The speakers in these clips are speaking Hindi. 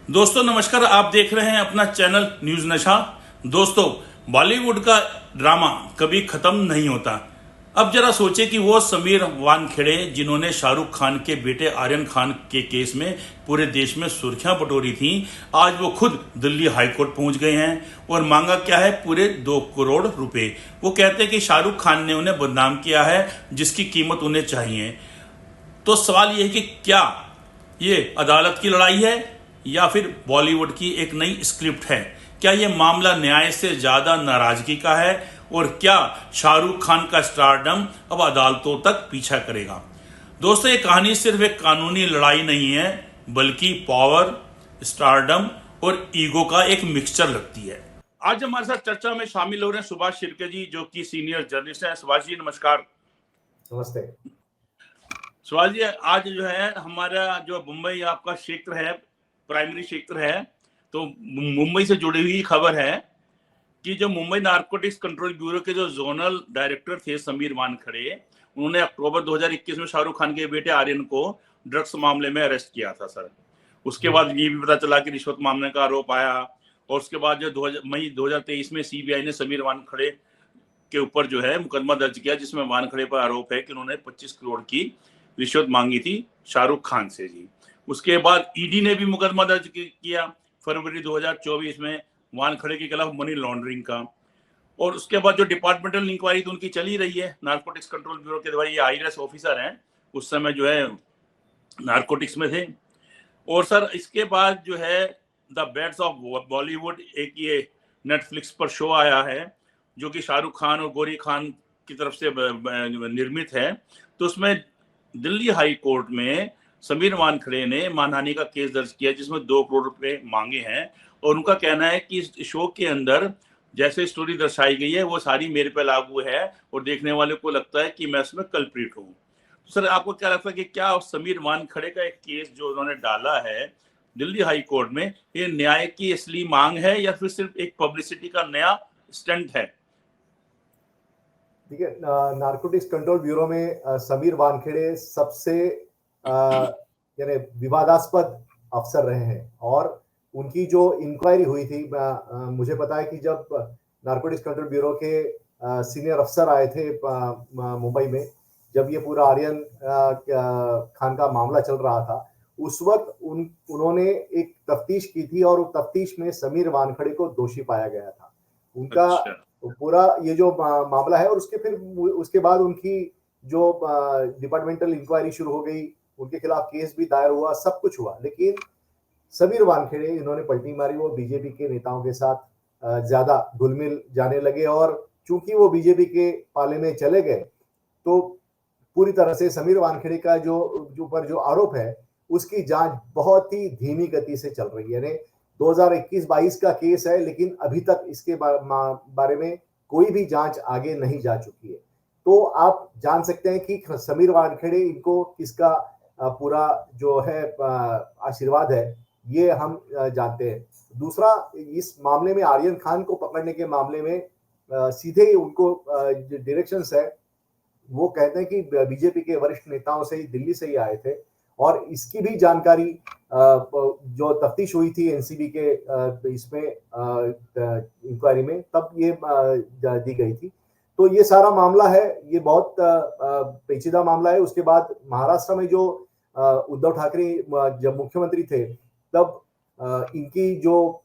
दोस्तों नमस्कार। आप देख रहे हैं अपना चैनल न्यूज नशा। दोस्तों, बॉलीवुड का ड्रामा कभी खत्म नहीं होता। अब जरा सोचे कि वो समीर वानखेड़े जिन्होंने शाहरुख खान के बेटे आर्यन खान के केस में पूरे देश में सुर्खियां बटोरी थी, आज वो खुद दिल्ली हाईकोर्ट पहुंच गए हैं और मांगा क्या है, पूरे 2 करोड़ रुपए। वो कहते हैं कि शाहरुख खान ने उन्हें बदनाम किया है, जिसकी कीमत उन्हें चाहिए। तो सवाल ये है कि क्या ये अदालत की लड़ाई है या फिर बॉलीवुड की एक नई स्क्रिप्ट है? क्या ये मामला न्याय से ज्यादा नाराजगी का है? और क्या शाहरुख खान का स्टारडम अब अदालतों तक पीछा करेगा? दोस्तों, ये कहानी सिर्फ एक कानूनी लड़ाई नहीं है, बल्कि पावर, स्टारडम और ईगो का एक मिक्सचर लगती है। आज हमारे साथ चर्चा में शामिल हो रहे हैं सुभाष शिर्के जी, जो कि सीनियर जर्नलिस्ट हैं। सुभाष जी नमस्कार। नमस्ते। सुभाष जी, आज जो है हमारा जो मुंबई आपका क्षेत्र है, प्राइमरी क्षेत्र है, तो मुंबई से जुड़ी हुई खबर है कि जो मुंबई नारकोटिक्स कंट्रोल ब्यूरो के जो जोनल डायरेक्टर थे समीर वानखड़े, उन्होंने अक्टूबर 2021 में शाहरुख खान के बेटे आर्यन को ड्रग्स मामले में अरेस्ट किया था सर। उसके बाद ये भी पता चला कि रिश्वत मांगने का आरोप आया, और उसके बाद जो मई 2023 में सीबीआई ने समीर वानखड़े के ऊपर जो है मुकदमा दर्ज किया, जिसमें वानखड़े पर आरोप है कि उन्होंने 25 करोड़ की रिश्वत मांगी थी शाहरुख खान से जी। उसके बाद ईडी ने भी मुकदमा दर्ज किया फरवरी 2024 में वानखड़े के खिलाफ मनी लॉन्ड्रिंग का। और उसके बाद जो डिपार्टमेंटल इंक्वायरी तो उनकी चली रही है नारकोटिक्स कंट्रोल ब्यूरो के द्वारा। ये आईआरएस ऑफिसर हैं, उस समय जो है नारकोटिक्स में थे। और सर इसके बाद जो है द बैड्स ऑफ बॉलीवुड, एक ये नेटफ्लिक्स पर शो आया है जो कि शाहरुख खान और गौरी खान की तरफ से निर्मित है। तो उसमें दिल्ली हाई कोर्ट में समीर वानखड़े ने मानहानि का केस दर्ज किया, जिसमें 2 करोड़ रुपए मांगे हैं। और उनका कहना है कि इस शो के अंदर जैसे स्टोरी दर्शाई गई है वो सारी मेरे पे लागू है, और देखने वाले को लगता है कि मैं उसमें कल्प्रिट हूँ। तो सर आपको क्या लगता है कि क्या समीर वानखड़े का एक केस जो उन्होंने डाला है दिल्ली हाई कोर्ट में, ये न्याय की असली मांग है या फिर सिर्फ एक पब्लिसिटी का नया स्टंट है? देखिए, नारकोटिक्स कंट्रोल ब्यूरो में समीर वानखेड़े सबसे यानी विवादास्पद अफसर रहे हैं। और उनकी जो इंक्वायरी हुई थी, मुझे पता है कि जब नारकोटिक्स कंट्रोल ब्यूरो के सीनियर अफसर आए थे मुंबई में, जब ये पूरा आर्यन खान का मामला चल रहा था, उस वक्त उन्होंने एक तफ्तीश की थी और उस तफ्तीश में समीर वानखड़े को दोषी पाया गया था। उनका तो पूरा ये जो मामला है, और उसके बाद उनकी जो डिपार्टमेंटल इंक्वायरी शुरू हो गई, उनके खिलाफ केस भी दायर हुआ, सब कुछ हुआ। लेकिन समीर वानखेड़े इन्होंने पलटी मारी, वो बीजेपी के नेताओं के साथ ज्यादा घुल-मिल जाने लगे। और चूंकि वो बीजेपी के पाले में चले गए, तो पूरी तरह से समीर वानखेड़े का जो ऊपर जो आरोप है, उसकी जांच बहुत ही धीमी गति से चल रही है। यानी 2021-22 का केस है, लेकिन अभी तक इसके बारे में कोई भी जांच आगे नहीं जा चुकी है। तो आप जान सकते हैं कि समीर वानखेड़े इनको किसका पूरा जो है आशीर्वाद है, ये हम जानते हैं। दूसरा, इस मामले में आर्यन खान को पकड़ने के मामले में सीधे ही उनको डायरेक्शंस है, वो कहते हैं कि बीजेपी के वरिष्ठ नेताओं से ही, दिल्ली से ही आए थे। और इसकी भी जानकारी जो तफ्तीश हुई थी एनसीबी के इसमें इंक्वायरी में, तब ये दी गई थी। तो ये सारा मामला है, ये बहुत पेचीदा मामला है। उसके बाद महाराष्ट्र में जो उद्धव ठाकरे जब मुख्यमंत्री थे, तब इनकी जो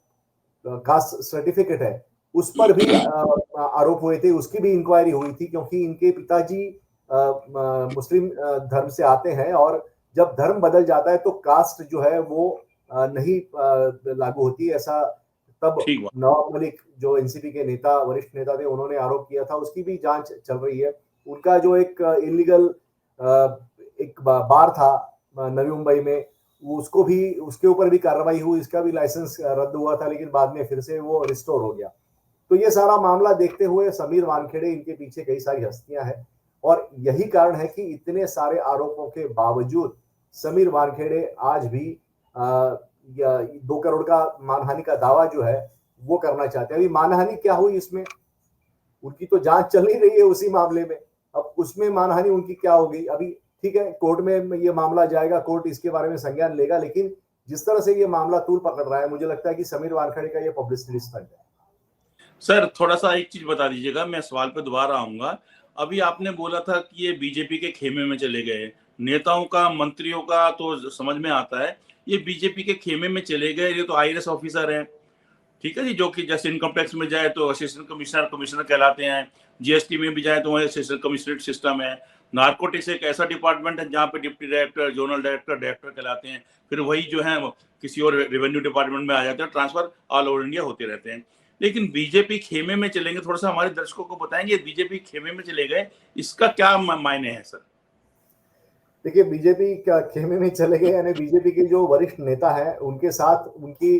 कास्ट सर्टिफिकेट है, उस पर भी आरोप हुए थे, उसकी भी इंक्वायरी हुई थी, क्योंकि इनके पिताजी मुस्लिम धर्म से आते हैं, और जब धर्म बदल जाता है तो कास्ट जो है वो नहीं लागू होती। ऐसा तब नवाब मलिक जो एनसीपी के नेता, वरिष्ठ नेता थे, उन्होंने आरोप किया था। उसकी भी जांच चल रही है। उनका जो एक इलीगल एक बार था नवी मुंबई में, उसके ऊपर भी कार्रवाई हुई, इसका भी लाइसेंस रद्द हुआ था, लेकिन बाद में फिर से वो रिस्टोर हो गया। तो ये सारा मामला देखते हुए समीर वानखेड़े, इनके पीछे कई सारी हस्तियां हैं, और यही कारण है कि इतने सारे आरोपों के बावजूद समीर वानखेड़े आज भी 2 करोड़ का मानहानि का दावा जो है वो करना चाहते हैं। अभी मानहानि क्या हुई इसमें, उनकी तो जांच चल ही रही है उसी मामले में। अब उसमें मानहानि उनकी क्या होगी? अभी ठीक है, कोर्ट में ये मामला जाएगा, कोर्ट इसके बारे में संज्ञान लेगा, लेकिन जिस तरह से ये मामला तूल पकड़ रहा है, मुझे लगता है कि समीर वानखेड़े का ये पब्लिसिटी स्टंट है। सर थोड़ा सा एक चीज बता दीजिएगा, मैं सवाल पे दोबारा आऊंगा। अभी आपने बोला था कि ये बीजेपी के खेमे में चले गए, नेताओं का मंत्रियों का तो समझ में आता है, ये बीजेपी के खेमे में चले गए, ये तो आईएएस ऑफिसर हैं, ठीक है जी, जो कि जैसे इनकम टैक्स में जाए तो असिस्टेंट कमिश्नर कमिश्नर कहलाते हैं, जीएसटी में भी जाए तो वही असिस्टेंट कमिश्नरेट सिस्टम है। नार्कोटिक्स एक ऐसा डिपार्टमेंट है जहाँ पे deputy director, zonal director, director कहलाते हैं, फिर वही जो है किसी और रेवेन्यू डिपार्टमेंट में आ जाते हैं, ट्रांसफर ऑल ओवर इंडिया होते रहते हैं। लेकिन बीजेपी खेमे में चलेंगे, थोड़ा सा हमारे दर्शकों को बताएंगे बीजेपी खेमे में चले गए, इसका क्या मायने है सर? देखिए, बीजेपी का खेमे में चले गए यानी बीजेपी के जो वरिष्ठ नेता है उनके साथ उनकी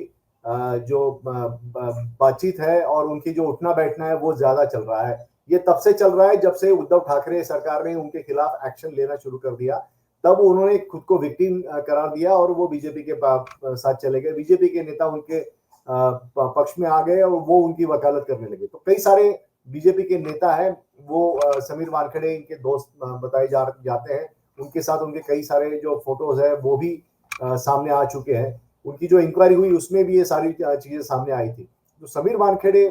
जो बातचीत है और उनकी जो उठना बैठना है वो ज्यादा चल रहा है। ये तब से चल रहा है जब से उद्धव ठाकरे सरकार ने उनके खिलाफ एक्शन लेना शुरू कर दिया, तब उन्होंने खुद को विक्टिम करार दिया और वो बीजेपी के साथ चले गए। बीजेपी के नेता उनके पक्ष में आ गए और वो उनकी वकालत करने लगे। तो कई सारे बीजेपी के नेता हैं, वो समीर वानखेड़े इनके दोस्त बताए जाते हैं। उनके साथ उनके कई सारे जो फोटोज है वो भी सामने आ चुके हैं। उनकी जो इंक्वायरी हुई उसमें भी ये सारी चीजें सामने आई थी। तो समीर वानखेड़े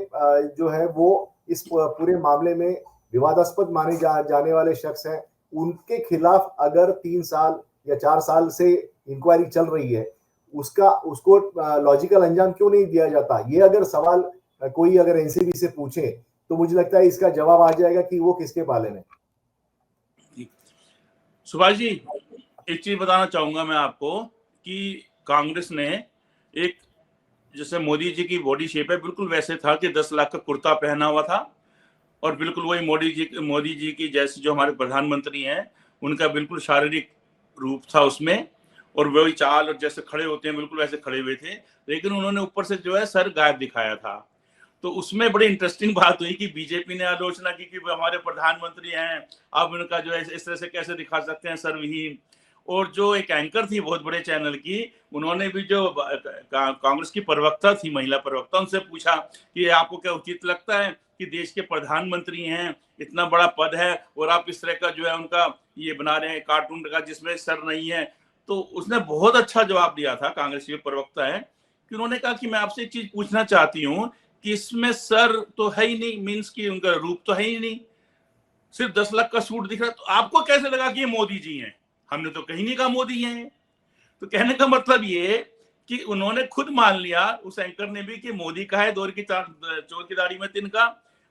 जो है वो इस पूरे मामले में विवादास्पद माने जाने वाले शख्स हैं। उनके खिलाफ अगर 3 साल या 4 साल से इंक्वायरी चल रही है, उसको लॉजिकल अंजाम क्यों नहीं दिया जाता? ये अगर सवाल कोई अगर एनसीबी से पूछे तो मुझे लगता है इसका जवाब आ जाएगा कि वो किसके पाले में। सुभाष जी, एक चीज बताना चाहूंगा मैं आपको कि कांग्रेस ने एक, जैसे मोदी जी की बॉडी शेप है बिल्कुल वैसे था कि 10 लाख का कुर्ता पहना हुआ था, और बिल्कुल वही मोदी जी की जैसे जो हमारे प्रधानमंत्री हैं उनका बिल्कुल शारीरिक रूप था उसमें, और वही चाल और जैसे खड़े होते हैं बिल्कुल वैसे खड़े हुए थे, लेकिन उन्होंने ऊपर से जो है सर गायब दिखाया था। तो उसमें बड़ी इंटरेस्टिंग बात हुई कि बीजेपी ने आलोचना की कि हमारे प्रधानमंत्री हैं, अब उनका जो है इस तरह से कैसे दिखा सकते हैं सर्वहीन। और जो एक एंकर थी बहुत बड़े चैनल की, उन्होंने भी जो कांग्रेस की प्रवक्ता थी, महिला प्रवक्ता, उनसे पूछा कि आपको क्या उचित लगता है कि देश के प्रधानमंत्री हैं, इतना बड़ा पद है, और आप इस तरह का जो है उनका ये बना रहे हैं कार्टून का जिसमें सर नहीं है। तो उसने बहुत अच्छा जवाब दिया था, कांग्रेस के प्रवक्ता है, कि उन्होंने कहा कि मैं आपसे एक चीज पूछना चाहती हूँ कि इसमें सर तो है ही नहीं, मीन्स कि उनका रूप तो है ही नहीं, सिर्फ 10 लाख का सूट दिख रहा है, तो आपको कैसे लगा कि ये मोदी जी हैं? हमने तो कहीं नहीं कहा मोदी हैं। तो कहने का मतलब ये कि उन्होंने खुद मान लिया, उस एंकर ने भी, कि मोदी का है चोर की दाढ़ी में तिनका,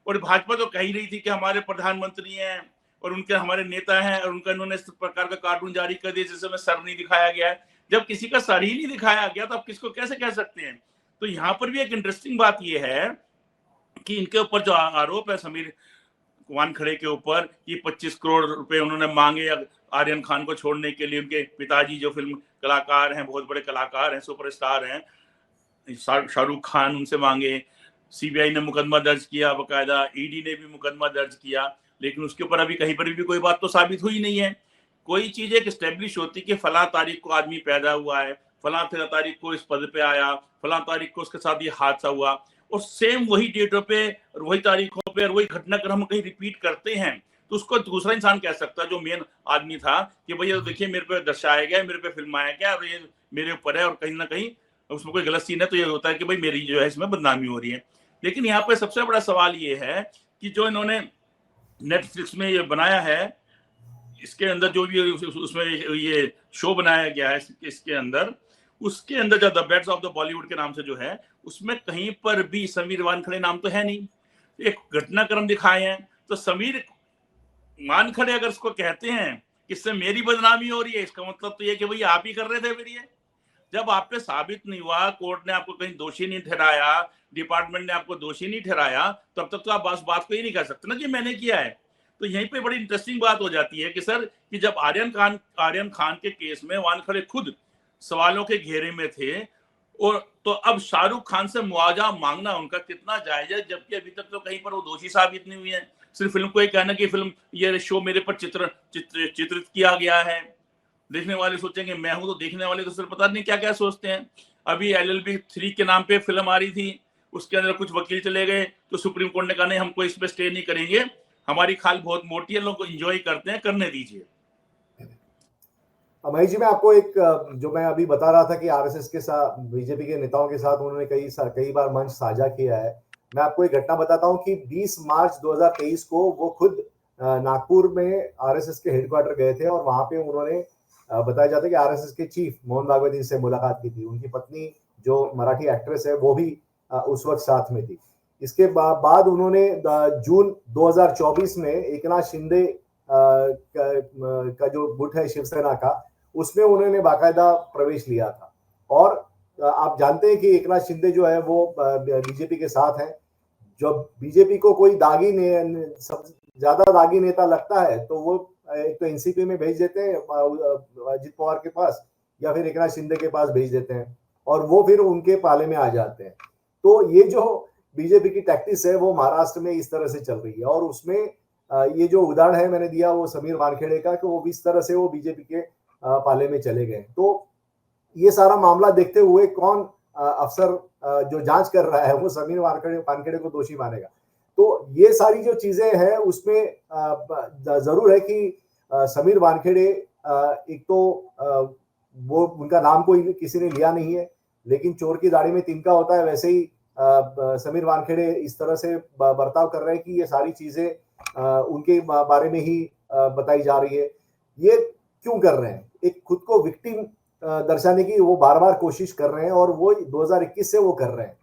और भाजपा तो कह ही रही थी कि हमारे प्रधानमंत्री हैं और उनके हमारे नेता हैं, और उनका इन्होंने इस प्रकार का कार्टून जारी कर दिया जिसमें सर नहीं दिखाया गया है। जब किसी का सर ही नहीं दिखाया गया तो आप किसको कैसे कह सकते हैं? तो यहाँ पर भी एक इंटरेस्टिंग बात यह है कि इनके ऊपर जो आरोप है समीर वानखेड़े के ऊपर, कि 25 करोड़ रुपए उन्होंने मांगे आर्यन खान को छोड़ने के लिए। उनके पिताजी जो फिल्म कलाकार हैं, बहुत बड़े कलाकार हैं, सुपरस्टार हैं, शाहरुख खान, उनसे मांगे। सीबीआई ने मुकदमा दर्ज किया, बकायदा ईडी ने भी मुकदमा दर्ज किया, लेकिन उसके ऊपर अभी कहीं पर भी कोई बात तो साबित हुई नहीं है। कोई चीज एक स्टेब्लिश होती कि फला तारीख को आदमी पैदा हुआ है, फला तारीख को इस पद पे आया, फला तारीख को उसके साथ ये हादसा हुआ, और सेम वही डेटों पे और वही तारीखों पे और वही घटनाक्रम हम कहीं रिपीट करते हैं, तो उसको दूसरा इंसान कह सकता है जो मेन आदमी था कि भैया तो देखिए मेरे पे दर्शाया गया, मेरे पे फिल्माया गया, और ये मेरे ऊपर है, और कहीं ना कहीं उसमें कोई गलत सीन है तो ये होता है कि भाई मेरी जो है इसमें बदनामी हो रही है। लेकिन यहाँ पे सबसे बड़ा सवाल ये है कि जो इन्होंने नेटफ्लिक्स में ये बनाया है, इसके अंदर जो भी उसमें ये शो बनाया गया है इसके अंदर, उसके अंदर जो the beds of the Bollywood के नाम से जो है, उसमें कहीं पर भी समीर वानखेड़े नाम तो है नहीं। एक घटनाक्रम दिखाए हैं, तो समीर वानखेड़े अगर उसको कहते हैं कि इससे मेरी बदनामी हो रही है, इसका मतलब तो ये कि भाई आप ही कर रहे थे फिर ये। जब आप पे साबित नहीं हुआ, कोर्ट ने आपको कहीं दोषी नहीं ठहराया, डिपार्टमेंट ने आपको दोषी नहीं ठहराया, तब तक तो आप बस बात को ये नहीं कर सकते ना कि मैंने किया है। तो यहीं पे बड़ी इंटरेस्टिंग बात हो जाती है कि सर, कि जब आर्यन खान के केस में वानखेड़े खुद सवालों के घेरे में थे, और तो अब शाहरुख खान से मुआवजा मांगना उनका कितना जायज है, जबकि अभी तक तो कहीं पर वो दोषी साबित नहीं हुई है। सिर्फ फिल्म को ये कहना कि फिल्म ये शो मेरे पर चित्रित किया गया है, देखने वाले सोचेंगे मैं हूं, तो देखने वाले तो सिर्फ पता नहीं क्या क्या सोचते हैं। अभी LLB 3 के नाम पे फिल्म आ रही थी, उसके अंदर कुछ वकील चले गए, तो सुप्रीम कोर्ट ने कहा नहीं, हमको इस पे स्टे नहीं करेंगे, हमारी खाल बहुत मोटी है, लोग एंजॉय करते हैं, करने दीजिए। महेश जी, मैं आपको एक जो मैं अभी बता रहा था कि आरएसएस के साथ, बीजेपी के नेताओं के साथ उन्होंने कई बार मंच साझा किया है। मैं आपको एक घटना बताता हूं कि 20 मार्च 2023 को वो खुद नागपुर में आरएसएस के हेडक्वार्टर गए थे और वहां पे उन्होंने बताया जाता है कि आरएसएस के चीफ मोहन भागवत जी से मुलाकात की थी। उनकी पत्नी जो मराठी एक्ट्रेस है वो भी उस वक्त साथ में थी। इसके बाद उन्होंने जून 2024 में एकनाथ शिंदे का जो गुट है शिवसेना का, उसमें उन्होंने बाकायदा प्रवेश लिया था। और आप जानते हैं कि एकनाथ शिंदे जो है वो बीजेपी के साथ हैं। जब बीजेपी को कोई ज्यादा दागी नेता लगता है तो वो एक तो एनसीपी में भेज देते हैं अजित पवार के पास, या फिर एकनाथ शिंदे के पास भेज देते हैं और वो फिर उनके पाले में आ जाते हैं। तो ये जो बीजेपी की टैक्टिक्स है वो महाराष्ट्र में इस तरह से चल रही है। और उसमें ये जो उदाहरण है मैंने दिया वो समीर वानखेड़े का, कि वो इस तरह से वो बीजेपी के पाले में चले गए। तो ये सारा मामला देखते हुए कौन अफसर जो जांच कर रहा है वो समीर वानखेड़े को दोषी मानेगा। तो ये सारी जो चीजें हैं उसमें जरूर है कि समीर वानखेड़े एक तो वो उनका नाम कोई किसी ने लिया नहीं है, लेकिन चोर की दाढ़ी में तिनका होता है, वैसे ही समीर वानखेड़े इस तरह से बर्ताव कर रहे हैं कि ये सारी चीजें उनके बारे में ही बताई जा रही है। ये क्यों कर रहे हैं? एक खुद को विक्टिम दर्शाने की वो बार बार कोशिश कर रहे हैं और वो 2021 से वो कर रहे हैं।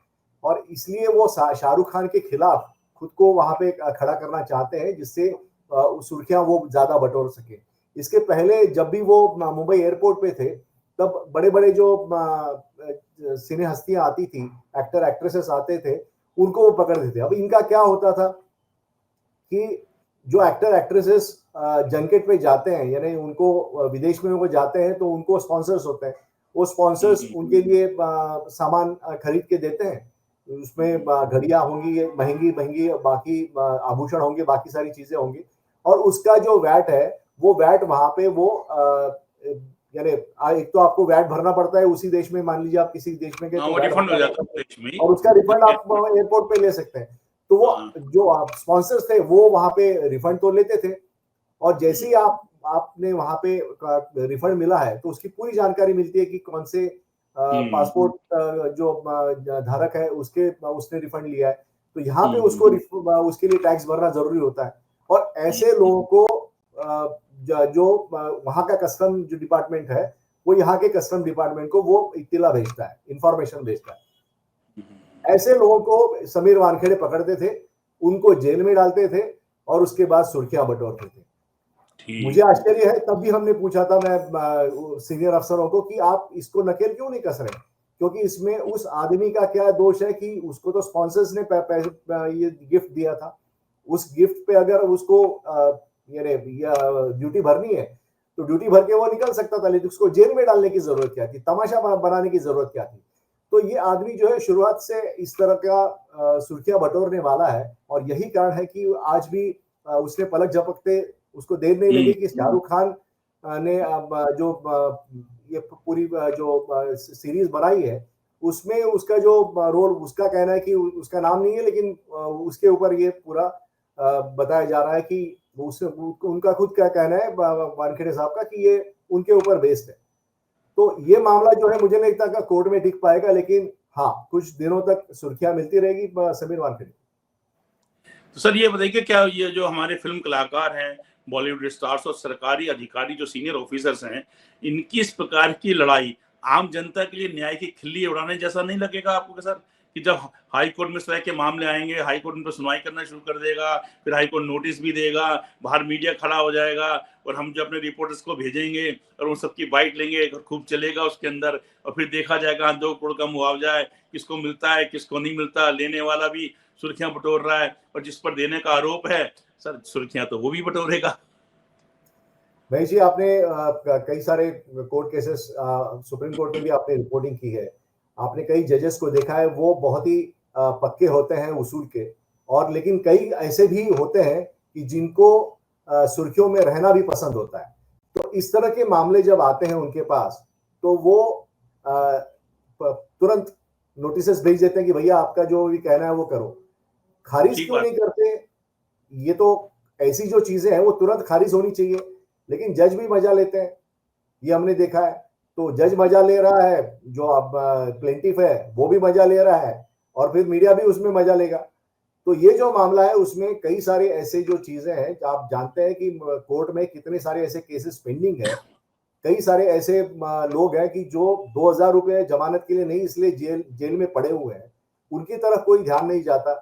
और इसलिए वो शाहरुख खान के खिलाफ खुद को वहां पे खड़ा करना चाहते हैं, जिससे सुर्खियां वो ज्यादा बटोर सके। इसके पहले जब भी वो मुंबई एयरपोर्ट पे थे तब बड़े बड़े जो सिने हस्तियां आती थी, एक्टर एक्ट्रेसेस आते थे, उनको वो पकड़ते थे। अब इनका क्या होता था कि जो एक्टर एक्ट्रेसेस जंकेट पे जाते हैं, यानी उनको विदेश में वो जाते हैं तो उनको स्पॉन्सर्स होते हैं, वो स्पॉन्सर्स उनके लिए सामान खरीद के देते हैं। उसमें घड़ियां होंगी महंगी महंगी, बाकी आभूषण होंगे, बाकी सारी चीजें होंगी, और उसका जो वैट है वो वैट वहां पे वो यानी एक तो आपको वैट भरना पड़ता है उसी देश में। मान लीजिए आप किसी देश में गए तो वैट रिफंड हो जाता है देश में, और उसका रिफंड आप एयरपोर्ट पे ले सकते हैं। तो वो जो स्पॉन्सर्स थे वो वहां पे रिफंड तो लेते थे, और जैसे ही आपने वहां पे रिफंड मिला है तो उसकी पूरी जानकारी मिलती है कि कौन से पासपोर्ट जो धारक है उसने रिफंड लिया है। तो यहाँ पे उसको उसके लिए टैक्स भरना जरूरी होता है। और ऐसे लोगों को जो वहां का कस्टम जो डिपार्टमेंट है वो यहाँ के कस्टम डिपार्टमेंट को वो इत्तिला भेजता है, इंफॉर्मेशन भेजता है। ऐसे लोगों को समीर वानखेड़े पकड़ते थे, उनको जेल में डालते थे और उसके बाद सुर्खियां बटोरते थे। मुझे आश्चर्य है, तब भी हमने पूछा था मैं सीनियर अफसरों को कि आप इसको नकेल क्यों नहीं कस रहे, क्योंकि इसमें उस आदमी का क्या दोष है कि उसको तो स्पॉन्सर्स ने ये गिफ्ट दिया था। उस गिफ्ट पे अगर उसको ड्यूटी भरनी है तो ड्यूटी भर के वो निकल सकता था, लेकिन उसको जेल में डालने की जरूरत क्या थी, तमाशा बनाने की जरूरत क्या थी। तो ये आदमी जो है शुरुआत से इस तरह का सुर्खियां बटोरने वाला है, और यही कारण है कि आज भी उसने पलक झपकते उसको देर नहीं लगी कि शाहरुख खान ने जो ये पूरी जो सीरीज बनाई है उसमें उसका जो रोल, उसका कहना है कि उसका नाम नहीं है, लेकिन उसके ऊपर ये पूरा बताया जा रहा है कि उनका खुद क्या कहना है वानखेड़े साहब का कि ये उनके ऊपर बेस्ड है। तो ये मामला जो है मुझे नहीं लगता कोर्ट में टिक पाएगा, लेकिन हाँ कुछ दिनों तक सुर्खियां मिलती रहेगी समीर वानखेड़े। तो सर ये बताइए क्या ये जो हमारे फिल्म कलाकार हैं, बॉलीवुड स्टार्स और सरकारी अधिकारी जो सीनियर ऑफिसर्स हैं, इनकी इस प्रकार की लड़ाई आम जनता के लिए न्याय की खिल्ली उड़ाने जैसा नहीं लगेगा आपको कि सर कि जब हाई कोर्ट में इस तरह के मामले आएंगे, हाई कोर्ट उन पर सुनवाई करना शुरू कर देगा, फिर हाई कोर्ट नोटिस भी देगा, बाहर मीडिया खड़ा हो जाएगा और हम जो अपने रिपोर्टर्स को भेजेंगे और उन सबकी बाइट लेंगे, खूब चलेगा उसके अंदर, और फिर देखा जाएगा 2 करोड़ का मुआवजा है, किसको मिलता है किसको नहीं मिलता, लेने वाला भी सुर्खियां बटोर रहा है और जिस पर देने का आरोप है सर सुर्खियां तो वो भी बटोरेगा। महेश जी, आपने कई सारे कोर्ट केसेस सुप्रीम कोर्ट में भी आपने रिपोर्टिंग की है, आपने कई जजेस को देखा है, वो बहुत ही पक्के होते हैं उसूल के, और लेकिन कई ऐसे भी होते हैं कि जिनको सुर्खियों में रहना भी पसंद होता है। तो इस तरह के मामले जब आते हैं उनके पास तो वो तुरंत नोटिस भेज देते हैं कि भैया आपका जो भी कहना है वो करो। खारिज क्यों नहीं करते? ये तो ऐसी जो चीजें हैं वो तुरंत खारिज होनी चाहिए, लेकिन जज भी मजा लेते हैं। ये हमने देखा है। तो जज मजा ले रहा है, जो अब प्लेंटिफ है वो भी मजा ले रहा है, और फिर मीडिया भी उसमें मजा लेगा। तो ये जो मामला है उसमें कई सारे ऐसे जो चीजें हैं, आप जानते हैं कि कोर्ट में कितने सारे ऐसे केसेस पेंडिंग है। कई सारे ऐसे लोग हैं कि जो 2000 रुपए जमानत के लिए नहीं, इसलिए जेल में पड़े हुए हैं, उनकी तरफ कोई ध्यान नहीं जाता,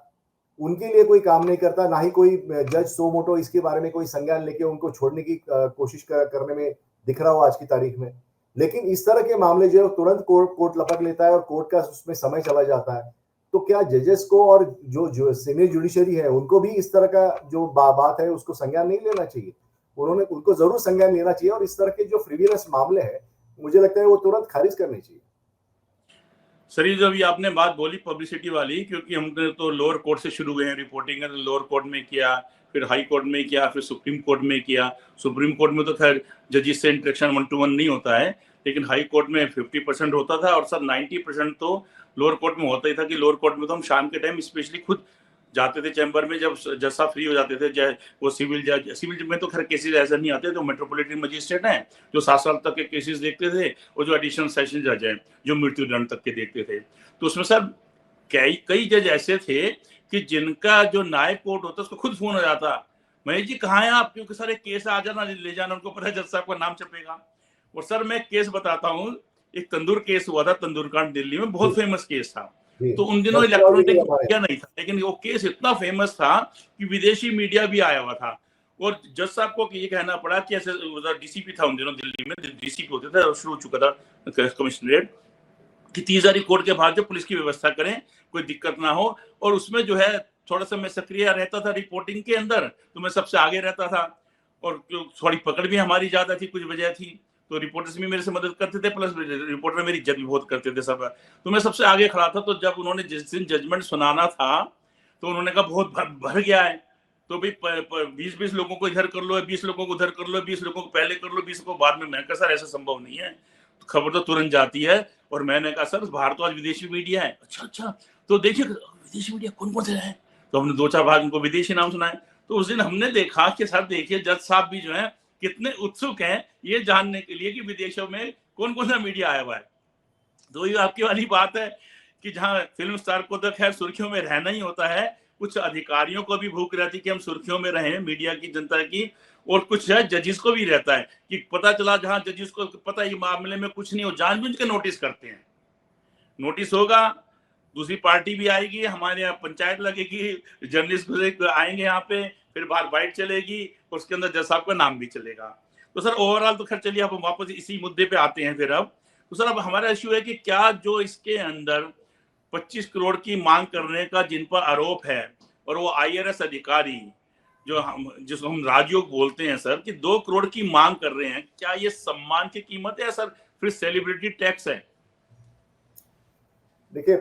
उनके लिए कोई काम नहीं करता, ना ही कोई जज सो मोटो इसके बारे में कोई संज्ञान लेके उनको छोड़ने की कोशिश करने में दिख रहा हो आज की तारीख में। लेकिन इस तरह के मामले जो तुरंत कोर्ट लपक लेता है और कोर्ट का उसमें समय चला जाता है। तो क्या जजेस को और जो सीनियर जुडिशरी है उनको भी इस तरह का जो बात है उसको संज्ञान नहीं लेना चाहिए? उनको जरूर संज्ञान लेना चाहिए, और इस तरह के जो फ्रीवियस मामले हैं मुझे लगता है वो तुरंत खारिज करने चाहिए। सर, ये जो अभी आपने बात बोली पब्लिसिटी वाली, क्योंकि हमने तो लोअर कोर्ट से शुरू हुए हैं रिपोर्टिंग, लोअर कोर्ट में किया, फिर हाई कोर्ट में किया, फिर सुप्रीम कोर्ट में किया। सुप्रीम कोर्ट में तो खैर जजिस से इंटरेक्शन 1-to-1 नहीं होता है, लेकिन हाई कोर्ट में 50% होता था, और सर 90% तो लोअर कोर्ट में होता ही था। कि लोअर कोर्ट में तो हम शाम के टाइम स्पेशली खुद जाते थे चैम्बर में, जब जज साहब फ्री हो जाते थे। चाहे वो सिविल जज में तो खैर केसेस ऐसा नहीं आते, जो मेट्रोपॉलिटन मजिस्ट्रेट हैं जो 7 साल तक के केसेस देखते थे, और जो एडिशनल सेशन जज हैं जो मृत्यु दंड तक के देखते थे। तो उसमें सर कई जज ऐसे थे कि जिनका जो न्यायिक कोर्ट होता है उसको खुद फोन हो जाता, महेश जी कहाँ हैं आप, क्योंकि सर एक केस आ जाना ले जाना, उनको पता है जज साहब का नाम छपेगा। और सर मैं केस बताता हूँ, एक तंदूर केस हुआ था, तंदूर कांड दिल्ली में, बहुत फेमस केस था। तो उन दिनों इलेक्ट्रॉनिक मीडिया नहीं था, लेकिन वो केस इतना फेमस था कि विदेशी मीडिया भी आया हुआ था। और जज साहब को ये कहना पड़ा कि ऐसे डीसीपी था उन दिनों दिल्ली में, डीसीपी होते थे, शुरू हो चुका था कमिश्नरेट, कि 30,000 कोर्ट के बाहर जो पुलिस की व्यवस्था करें, कोई दिक्कत ना हो। और उसमें जो है थोड़ा सा मैं सक्रिय रहता था रिपोर्टिंग के अंदर, तो मैं सबसे आगे रहता था, और थोड़ी पकड़ भी हमारी ज्यादा थी, कुछ वजह थी, तो रिपोर्टर्स भी मेरे से मदद करते थे, प्लस रिपोर्टर मेरी इज्जत भी बहुत करते थे सब। तो मैं सबसे आगे खड़ा था। तो जब उन्होंने जिस दिन जजमेंट सुनाना था, तो उन्होंने कहा बहुत भर गया है, तो भाई 20-20 लोगों को इधर कर लो, 20 लोगों को उधर कर लो, 20 लोगों को पहले कर लो, 20 को बाद में। मैं कहा सर ऐसा संभव नहीं है, तो खबर तो तुरंत जाती है। और मैंने कहा सर बाहर तो आज विदेशी मीडिया है। अच्छा, तो देखिए विदेशी मीडिया कौन कौन से है, तो हमने 2-4 बार उनको विदेशी नाम सुनाए। तो उस दिन हमने देखा कि सर देखिए जज साहब भी जो है कितने उत्सुक हैं ये जानने के लिए कि विदेशों में कौन कौन सा मीडिया आया हुआ है। तो ये आपकी वाली बात है कि जहाँ फिल्म स्टार को तो खैर सुर्खियों में रहना ही होता है, कुछ अधिकारियों को भी भूख रहती कि हम सुर्खियों में रहें, मीडिया की, जनता की, और कुछ है जजिस को भी रहता है कि पता चला, जहां जजिस को पता है मामले में कुछ नहीं हो, जानबूझ के नोटिस करते हैं। नोटिस होगा, दूसरी पार्टी भी आएगी, हमारे यहाँ पंचायत लगेगी, जर्नलिस्ट आएंगे यहाँ पे, फिर बाहर बाइट चलेगी, उसके अंदर जज साहब का नाम भी चलेगा। तो सर ओवरऑल तो खैर चलिए अब वापस इसी मुद्दे पे आते हैं फिर। अब तो सर अब हमारा इश्यू है कि क्या जो इसके अंदर 25 करोड़ की मांग करने का जिन पर आरोप है, और वो IRS अधिकारी जिसको हम राजयोग बोलते हैं सर, कि 2 करोड़ की मांग कर रहे हैं, क्या ये सम्मान की कीमत है या सर फिर सेलिब्रिटी टैक्स है? देखिए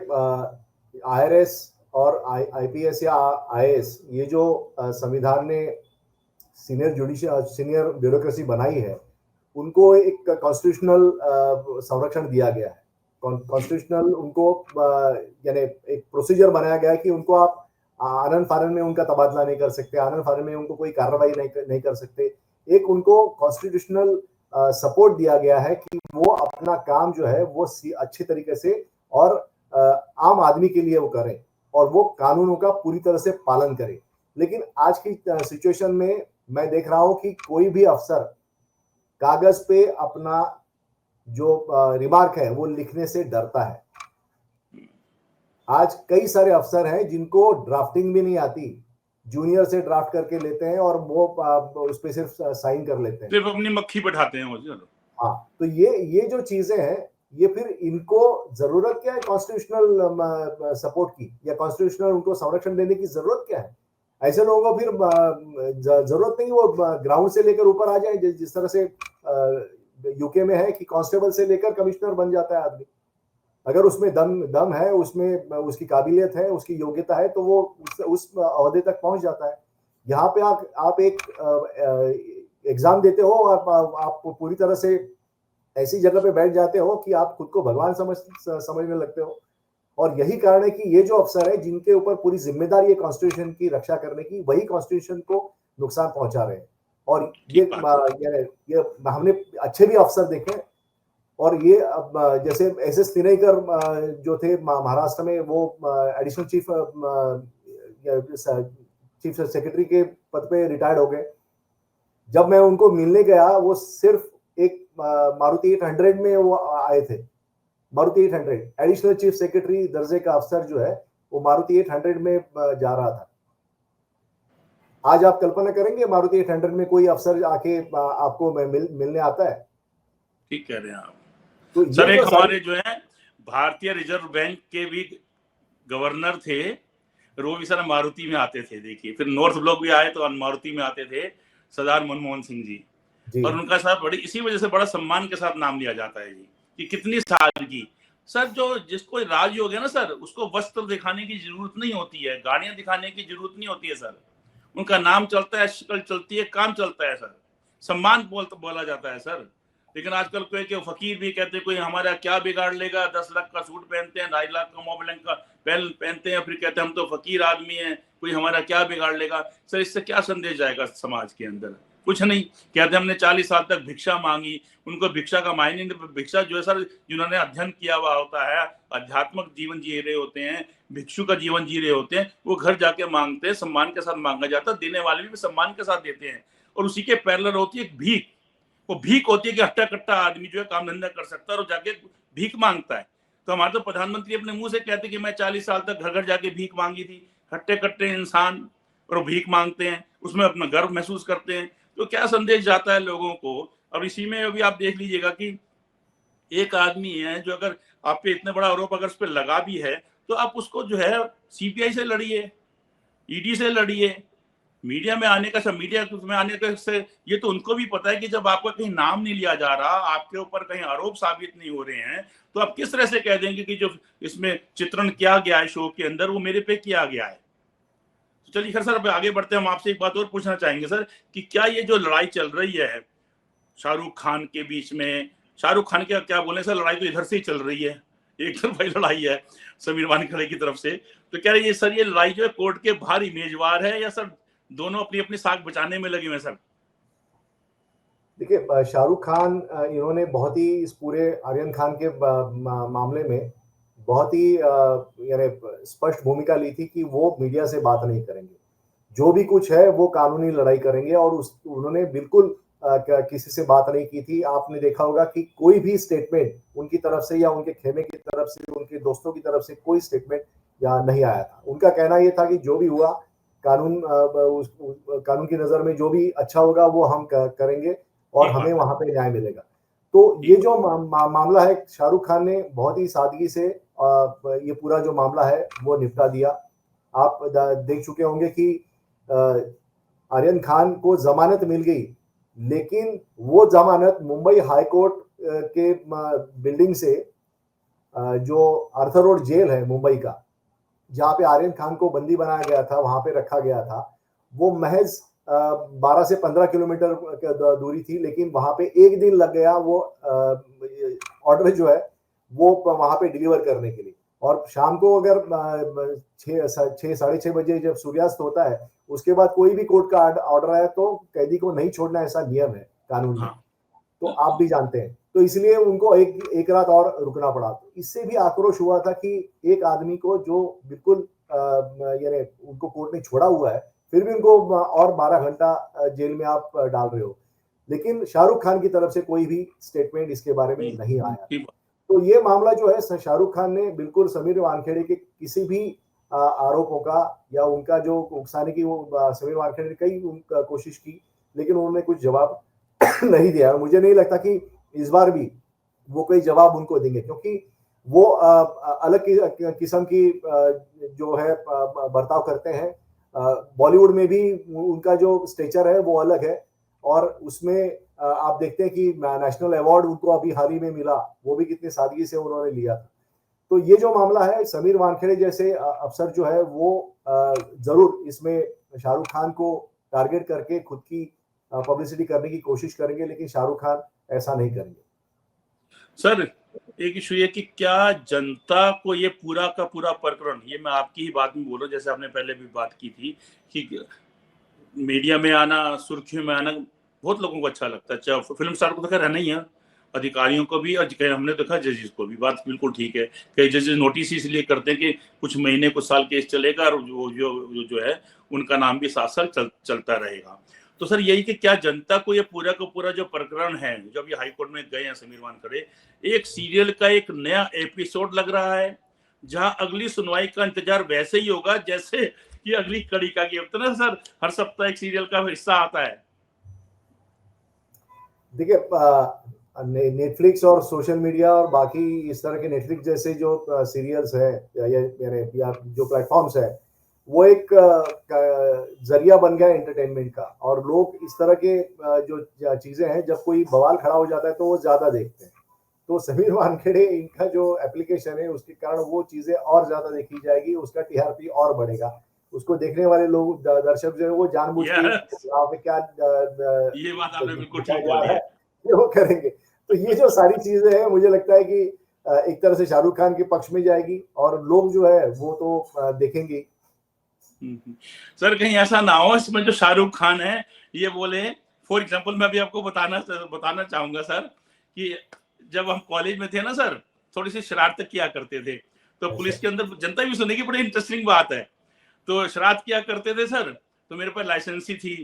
IRS और IPS या IAS, ये जो संविधान ने सीनियर ब्यूरोक्रेसी बनाई है, उनको एक कॉन्स्टिट्यूशनल संरक्षण दिया गया है। कॉन्स्टिट्यूशनल उनको यानी एक प्रोसीजर बनाया गया है कि उनको आप आनंद फानन में उनका तबादला नहीं कर सकते, आनंद फानन में उनको कोई कार्रवाई नहीं कर सकते। एक उनको कॉन्स्टिट्यूशनल सपोर्ट दिया गया है कि वो अपना काम जो है वो अच्छे तरीके से और आम आदमी के लिए वो करें, और वो कानूनों का पूरी तरह से पालन करें। लेकिन आज की सिचुएशन में मैं देख रहा हूं कि कोई भी अफसर कागज पे अपना जो रिमार्क है वो लिखने से डरता है। आज कई सारे अफसर हैं जिनको ड्राफ्टिंग भी नहीं आती, जूनियर से ड्राफ्ट करके लेते हैं और वो उस पे सिर्फ साइन कर लेते हैं, सिर्फ अपनी मक्खी बैठाते हैं वो। हाँ, तो ये जो चीजें हैं, ये फिर इनको जरूरत क्या है कॉन्स्टिट्यूशनल सपोर्ट की, या कॉन्स्टिट्यूशनल उनको संरक्षण देने की जरूरत क्या है? ऐसे लोगों को फिर जरूरत नहीं वो ग्राउंड से लेकर ऊपर आ जाए, जिस तरह से यूके में है कि कांस्टेबल से लेकर कमिश्नर बन जाता है आदमी। अगर उसमें दम है, उसमें उसकी काबिलियत है, उसकी योग्यता है, तो वो उस अहदे तक पहुंच जाता है। यहाँ पे आप एक एग्जाम देते हो, आप पूरी तरह से ऐसी जगह पे बैठ जाते हो कि आप खुद को भगवान समझने लगते हो। और यही कारण है कि ये जो अफसर है जिनके ऊपर पूरी जिम्मेदारी है कॉन्स्टिट्यूशन की रक्षा करने की, वही कॉन्स्टिट्यूशन को नुकसान पहुंचा रहे हैं। और ये हमने अच्छे भी अफसर देखे। और ये जैसे एस तिनैकर जो थे महाराष्ट्र में, वो एडिशनल चीफ सेक्रेटरी के पद पे रिटायर्ड हो गए। जब मैं उनको मिलने गया, वो सिर्फ एक मारुति 800 में वो आए थे। मारुति 800 एडिशनल चीफ सेक्रेटरी दर्जे का अफसर जो है, वो मारुति 800 में जा रहा था। आज आप कल्पना करेंगे मारुति 800 में कोई अफसर आके आपको मिलने आता है? ठीक कह रहे हैं आप। तो सर एक हमारे जो है भारतीय रिजर्व बैंक के भी गवर्नर थे, वो भी सर मारुति में आते थे। देखिए, फिर नॉर्थ ब्लॉक भी आए तो मारुति में आते थे, सरदार मनमोहन सिंह जी। और उनका साथ बड़ी इसी वजह से बड़ा सम्मान के साथ नाम लिया जाता है जी, कि कितनी सादगी। सर जो जिसको राजयोग है ना सर, उसको वस्त्र दिखाने की जरूरत नहीं होती है, गाड़ियां दिखाने की जरूरत नहीं होती है सर। उनका नाम चलता है, शक्ल चलती है, काम चलता है सर, सम्मान बोला जाता है सर। लेकिन आजकल कोई के फकीर भी कहते हैं कोई हमारा क्या बिगाड़ लेगा, 10 लाख का सूट पहनते हैं, 2.5 लाख का मोबाइल का पहनते हैं, फिर कहते हैं हम तो फकीर आदमी हैं, कोई हमारा क्या बिगाड़ लेगा। सर इससे क्या संदेश जाएगा समाज के अंदर? कुछ नहीं। कहते हमने 40 साल तक भिक्षा मांगी, उनको भिक्षा का मायने नहीं। भिक्षा जो है सर, जिन्होंने अध्ययन किया हुआ होता है, आध्यात्मिक जीवन जी रहे होते हैं, भिक्षु का जीवन जी रहे होते हैं, वो घर जाके मांगते हैं, सम्मान के साथ मांगा जाता है, देने वाले भी सम्मान के साथ देते हैं। और उसी के पैरेलल होती है भीख। वो भीख होती है कि हट्टा कट्टा आदमी जो है काम धंधा कर सकता है और जाके भीख मांगता है। तो हमारे तो प्रधानमंत्री अपने मुंह से कहते कि मैं 40 साल तक घर घर जाके भीख मांगी थी। हट्टे कट्टे इंसान और भीख मांगते हैं, उसमें अपना गर्व महसूस करते हैं। तो क्या संदेश जाता है लोगों को? और इसी में अभी आप देख लीजिएगा कि एक आदमी है जो अगर आप पे इतने बड़ा आरोप अगर उस पर लगा भी है, तो आप उसको जो है सीबीआई से लड़िए, ईडी से लड़िए, मीडिया में आने का, सब मीडिया में आने का से ये तो उनको भी पता है कि जब आपका कहीं नाम नहीं लिया जा रहा, आपके ऊपर कहीं आरोप साबित नहीं हो रहे हैं, तो आप किस तरह से कह देंगे कि जो इसमें चित्रण किया गया है शो के अंदर, वो मेरे पे किया गया है। तो चलिए खैर सर, आगे बढ़ते हैं। हम आपसे एक बात और पूछना चाहेंगे सर, कि क्या ये जो लड़ाई चल रही है शाहरुख खान के बीच में, शाहरुख खान के क्या बोले सर, लड़ाई तो इधर से ही चल रही है, एक तरफा लड़ाई है समीर वानखेड़े की तरफ से। तो कह रहे सर ये लड़ाई जो है कोर्ट के बाहर इमेजवार है, या सर दोनों अपनी अपनी साख बचाने में लगे हुए सर? देखिए, शाहरुख खान इन्होंने बहुत ही इस पूरे आर्यन खान के मामले में बहुत ही यानी स्पष्ट भूमिका ली थी कि वो मीडिया से बात नहीं करेंगे, जो भी कुछ है वो कानूनी लड़ाई करेंगे। और उन्होंने बिल्कुल किसी से बात नहीं की थी। आपने देखा होगा कि कोई भी स्टेटमेंट उनकी तरफ से या उनके खेमे की तरफ से, उनके दोस्तों की तरफ से कोई स्टेटमेंट या नहीं आया था। उनका कहना यह था कि जो भी हुआ कानून की नजर में जो भी अच्छा होगा वो हम करेंगे और हमें वहां पे न्याय मिलेगा। तो ये जो मामला है, शाहरुख खान ने बहुत ही सादगी से ये पूरा जो मामला है वो निपटा दिया। आप देख चुके होंगे कि आर्यन खान को जमानत मिल गई, लेकिन वो जमानत मुंबई हाई कोर्ट के बिल्डिंग से, जो आर्थर रोड जेल है मुंबई का, जहां पे आर्यन खान को बंदी बनाया गया था, वहां पे रखा गया था, वो महज 12 से 15 किलोमीटर दूरी थी। लेकिन वहां पे एक दिन लग गया वो ऑर्डर जो है वो वहां पे डिलीवर करने के लिए। और शाम को अगर 6-6:30 बजे जब सूर्यास्त होता है, उसके बाद कोई भी कोर्ट का ऑर्डर आया तो कैदी को नहीं छोड़ना, ऐसा नियम है कानून में। तो आप भी जानते हैं, तो इसलिए उनको एक रात और रुकना पड़ा। तो इससे भी आक्रोश हुआ था कि एक आदमी को जो बिल्कुल यानी उनको कोर्ट ने छोड़ा हुआ है, फिर भी उनको और 12 घंटा जेल में आप डाल रहे हो। लेकिन शाहरुख खान की तरफ से कोई भी स्टेटमेंट इसके बारे में नहीं आया। तो ये मामला जो है, शाहरुख खान ने बिल्कुल समीर वानखेड़े के किसी भी आरोपों का या उनका जो उकसाने की, वो समीर वानखेड़े ने कई कोशिश की, लेकिन उन्होंने कुछ जवाब नहीं दिया। मुझे नहीं लगता कि इस बार भी वो कोई जवाब उनको देंगे, क्योंकि वो अलग किस्म की जो है बर्ताव करते हैं। बॉलीवुड में भी उनका जो स्टेचर है वो अलग है, और उसमें आप देखते हैं कि नेशनल अवार्ड उनको अभी हाल ही में मिला, वो भी कितनी सादगी से उन्होंने लिया था। तो ये जो मामला है, समीर वानखेड़े जैसे अफसर जो है वो जरूर इसमें शाहरुख खान को टारगेट करके खुद की पब्लिसिटी करने की कोशिश करेंगे, लेकिन शाहरुख खान ऐसा नहीं करेंगे। सर एक इशू ये कि क्या जनता को ये पूरा का पूरा प्रकरण, ये मैं आपकी ही बात में बोल रहा हूँ, जैसे आपने पहले भी बात की थी कि मीडिया में आना, सुर्खियों में आना, बहुत लोगों को अच्छा लगता है। अच्छा, फिल्म स्टार को तो खैर रहना ही है, अधिकारियों को भी, और हमने देखा जजेस को भी। बात बिल्कुल ठीक है। कई जजेस नोटिस इसलिए करते हैं कि कुछ महीने कुछ साल केस चलेगा और जो है उनका नाम भी साथ साथ चलता रहेगा। तो सर यही कि क्या जनता को ये पूरा का पूरा जो प्रकरण है, जो अभी हाईकोर्ट में गए हैं समीर वानखेड़े, एक सीरियल का एक नया एपिसोड लग रहा है, जहां अगली सुनवाई का इंतजार वैसे ही होगा जैसे कि अगली कड़ी का गेम था ना सर, हर सप्ताह एक सीरियल का हिस्सा आता है। देखिए, नेटफ्लिक्स और सोशल मीडिया और बाकी इस तरह के नेटफ्लिक्स जैसे जो सीरियल्स है या जो प्लेटफॉर्म्स है, वो एक जरिया बन गया एंटरटेनमेंट का। और लोग इस तरह के जो चीजें हैं, जब कोई बवाल खड़ा हो जाता है तो वो ज्यादा देखते हैं। तो समीर वानखेड़े इनका जो एप्लीकेशन है, उसके कारण वो चीजें और ज्यादा देखी जाएगी, उसका टीआरपी और बढ़ेगा। उसको देखने वाले लोग, दर्शक जो है, वो जानबूझ के यहाँ पे क्या ये बात आपने बिल्कुल ठीक बोली है, वो करेंगे। तो ये जो सारी चीजें हैं, मुझे लगता है कि एक तरह से शाहरुख खान के पक्ष में जाएगी और लोग जो है वो तो देखेंगे। सर कहीं ऐसा ना हो इसमें जो शाहरुख खान है ये बोले, फॉर एग्जांपल मैं भी आपको बताना चाहूंगा सर, कि जब हम कॉलेज में थे ना सर, थोड़ी सी शरारत किया करते थे, तो पुलिस के अंदर जनता भी सुनेगी, बड़ी इंटरेस्टिंग बात है। तो शरारत किया करते थे सर, तो मेरे पास लाइसेंस ही थी,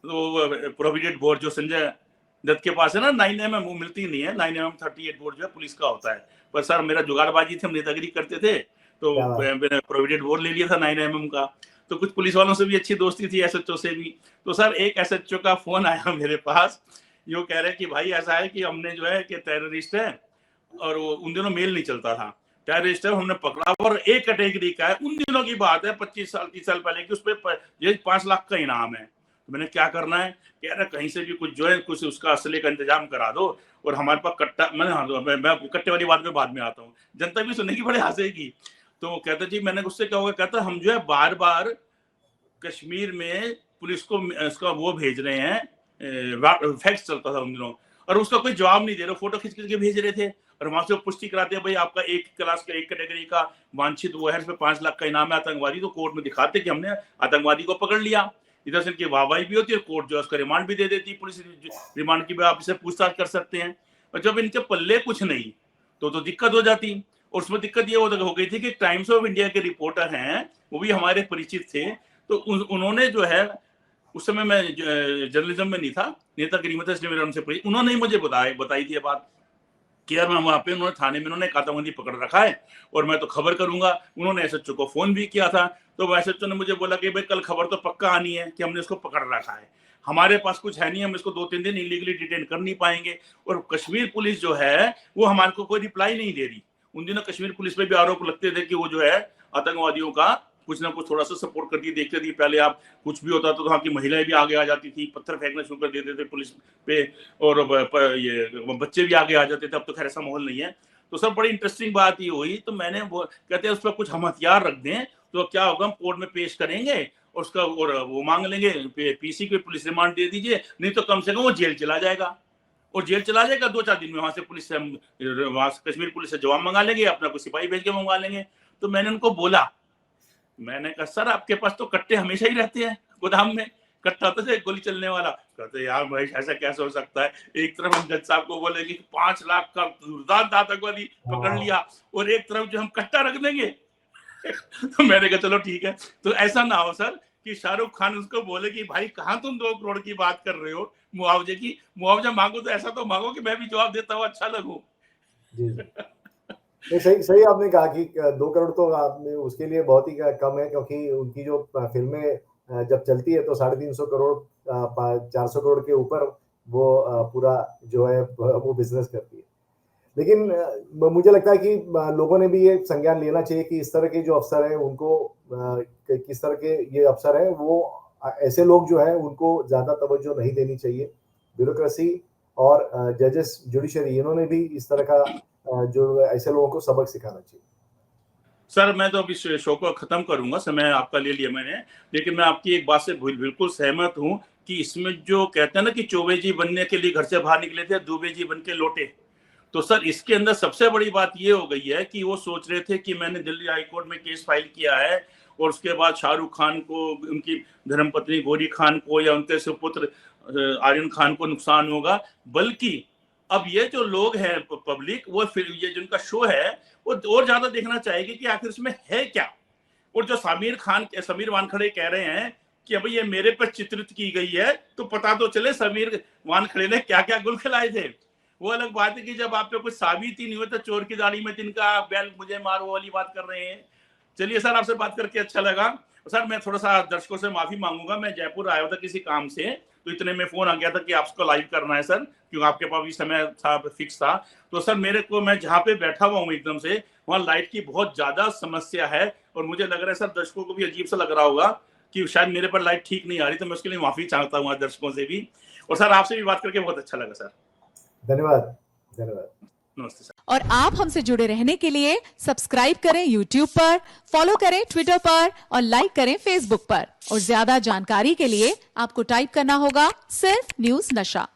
तो प्रोविडेंट बोर्ड जो संजय दत्त के पास है ना, 9mm वो मिलती नहीं है, 9mm 38 बोर्ड जो है पुलिस का होता है। पर सर मेरा जुगाड़बाजी थे, हम नेतागिरी करते थे, तो मैंने प्रोविडेंट बोर्ड ले लिया था 9mm का। तो कुछ पुलिस वालों से भी अच्छी दोस्ती थी, एसएचओ से भी। तो सर एक एसएचओ का फोन आया मेरे पास, यो कह रहे कि भाई ऐसा है कि हमने जो है कि टेररिस्ट है, और वो उन दिनों मेल नहीं चलता था, टेररिस्ट है हमने पकड़ा, और एक कैटेगरी का है, उन दिनों की बात है 25 साल 30 साल पहले की, उस पर ये 5 लाख का इनाम है। तो मैंने क्या करना है, कह रहा कहीं से भी कुछ जो है कुछ उसका असले का इंतजाम करा दो, और हमारे पास कट्टा, मैं कट्टे वाली बात में बाद में आता हूँ, जनता भी सुनेगी, बड़े हंसेगी। तो वो कहता जी, मैंने उससे क्या होगा, कहता हम जो है बार बार कश्मीर में पुलिस को इसका वो भेज रहे हैं, फैक्स चलता था उन दिनों, और उसका कोई जवाब नहीं दे रहे, फोटो खींच के भेज रहे थे, और वहां से पुष्टि कराते हैं भाई आपका एक क्लास का एक कैटेगरी का वांछित वो है, इसमें 5 लाख का इनाम है आतंकवादी, तो कोर्ट में दिखाते कि हमने आतंकवादी को पकड़ लिया। इधर से इनकी वाहवाही भी होती है, कोर्ट जो है उसका रिमांड भी दे देती है, पुलिस रिमांड की भी आप इसे पूछताछ कर सकते हैं। और जब इनके पल्ले कुछ नहीं तो दिक्कत हो जाती। और उसमें दिक्कत ये हो गई थी कि टाइम्स ऑफ इंडिया के रिपोर्टर हैं, वो भी हमारे परिचित थे, तो उन्होंने जो है, उस समय मैं जर्नलिज्म में नहीं था, नेतागिरी में था, इसलिए मेरे उनसे परिचित, उन्होंने ही मुझे बताई थी ये बात कि यार मैं वहां पे, उन्होंने थाने में उन्होंने आतंकवादी पकड़ रखा है और मैं तो खबर करूंगा। उन्होंने एसएचओ को फोन भी किया था, तो एसएचओ ने मुझे बोला कि भाई कल खबर तो पक्का आनी है कि हमने इसको पकड़ रखा है, हमारे पास कुछ है नहीं, हम इसको 2-3 दिन इलीगली डिटेन कर नहीं पाएंगे। और कश्मीर पुलिस जो है वो हमारे को कोई रिप्लाई नहीं दे रही। उन दिनों कश्मीर पुलिस पे भी आरोप लगते थे कि वो जो है आतंकवादियों का कुछ ना कुछ थोड़ा सा सपोर्ट करती देखते थे। पहले आप कुछ भी होता तो वहाँ की महिलाएं भी आगे आ जाती थी, पत्थर फेंकना शुरू कर देते थे पुलिस पे, और ये बच्चे भी आगे आ जाते थे। अब तो खैर ऐसा माहौल नहीं है। तो सब बड़ी इंटरेस्टिंग बात ये हुई, तो मैंने वो कहते हैं उस पर कुछ हम हथियार रख दें तो क्या होगा, हम कोर्ट में पेश करेंगे और उसका और वो मांग लेंगे पीसी को, पुलिस रिमांड दे दीजिए, नहीं तो कम से कम वो जेल चला जाएगा। और जेल चला जाएगा 2-4 दिन में, वहां से पुलिस से हम, वहां से कश्मीर पुलिस से जवाब मंगा लेंगे, अपना कोई सिपाही भेज के मंगवा लेंगे। तो मैंने उनको बोला, मैंने कहा सर आपके पास तो कट्टे हमेशा ही रहते हैं गोदाम में, कट्टा तो गोली चलने वाला। कहते यार महेश ऐसा कैसे हो सकता है, एक तरफ हम जज साहब को बोले कि 5 लाख का दुर्दांत आतंकवादी पकड़ लिया और एक तरफ जो हम कट्टा रख देंगे। तो मैंने कहा चलो ठीक है। तो ऐसा ना हो सर कि शाहरुख खान उसको बोले कि भाई कहाँ तुम 2 करोड़ की बात कर रहे हो मुआवजे की, मुआवजा मांगो तो ऐसा तो मांगो कि मैं भी जवाब देता हूँ अच्छा लगूं। नहीं, सही आपने कहा कि 2 करोड़ तो आपने उसके लिए बहुत ही कम है, क्योंकि उनकी जो फिल्में जब चलती है तो 350 करोड़ 400 करोड़ के ऊपर वो पूरा जो है वो बिजनेस करती है। लेकिन मुझे लगता है कि लोगों ने भी ये संज्ञान लेना चाहिए कि इस तरह के जो अफसर हैं उनको किस तरह के ये अफसर हैं, वो ऐसे लोग जो है उनको ज्यादा तवज्जो नहीं देनी चाहिए। ब्यूरोक्रेसी और जजेस, जुडिशरी, इन्होंने भी इस तरह का जो ऐसे लोगों को सबक सिखाना चाहिए। सर मैं तो अभी शो को खत्म करूंगा, समय आपका ले लिया मैंने, लेकिन मैं आपकी एक बात से बिल्कुल सहमत हूं कि इसमें जो कहते हैं ना कि चौबे जी बनने के लिए घर से बाहर निकले थे, दुबे जी बन के लौटे। तो सर इसके अंदर सबसे बड़ी बात ये हो गई है कि वो सोच रहे थे कि मैंने दिल्ली हाईकोर्ट में केस फाइल किया है और उसके बाद शाहरुख खान को, उनकी धर्मपत्नी गौरी खान को या उनके सुपुत्र आर्यन खान को नुकसान होगा, बल्कि अब ये जो लोग हैं पब्लिक, वो फिर ये जिनका शो है वो और ज्यादा देखना चाहेगी कि आखिर इसमें है क्या। और जो समीर वानखेड़े कह रहे हैं कि अभी ये मेरे पर चित्रित की गई है, तो पता तो चले समीर वानखेड़े ने क्या क्या गुल खिलाए थे। वो अलग बात है कि जब आप पे कुछ साबित ही नहीं हुआ तो चोर की दाढ़ी में तिनका बैल मुझे मारो वाली बात कर रहे हैं। चलिए सर, आपसे बात करके अच्छा लगा सर। मैं थोड़ा सा दर्शकों से माफी मांगूंगा, मैं जयपुर आया था किसी काम से, तो इतने में फोन आ गया था कि आपको लाइव करना है सर, क्योंकि आपके पास भी समय था, फिक्स था। तो सर मेरे को, मैं जहाँ पे बैठा हुआ हूँ एकदम से, वहाँ लाइट की बहुत ज्यादा समस्या है, और मुझे लग रहा है सर दर्शकों को भी अजीब सा लग रहा होगा कि शायद मेरे पर लाइट ठीक नहीं आ रही, तो मैं उसके लिए माफी चाहता हूँ दर्शकों से भी। और सर आपसे भी बात करके बहुत अच्छा लगा सर। धन्यवाद, धन्यवाद। नमस्ते सर। और आप हमसे जुड़े रहने के लिए सब्सक्राइब करें YouTube पर, फॉलो करें Twitter पर और लाइक करें Facebook पर। और ज्यादा जानकारी के लिए आपको टाइप करना होगा सिर्फ न्यूज़ नशा।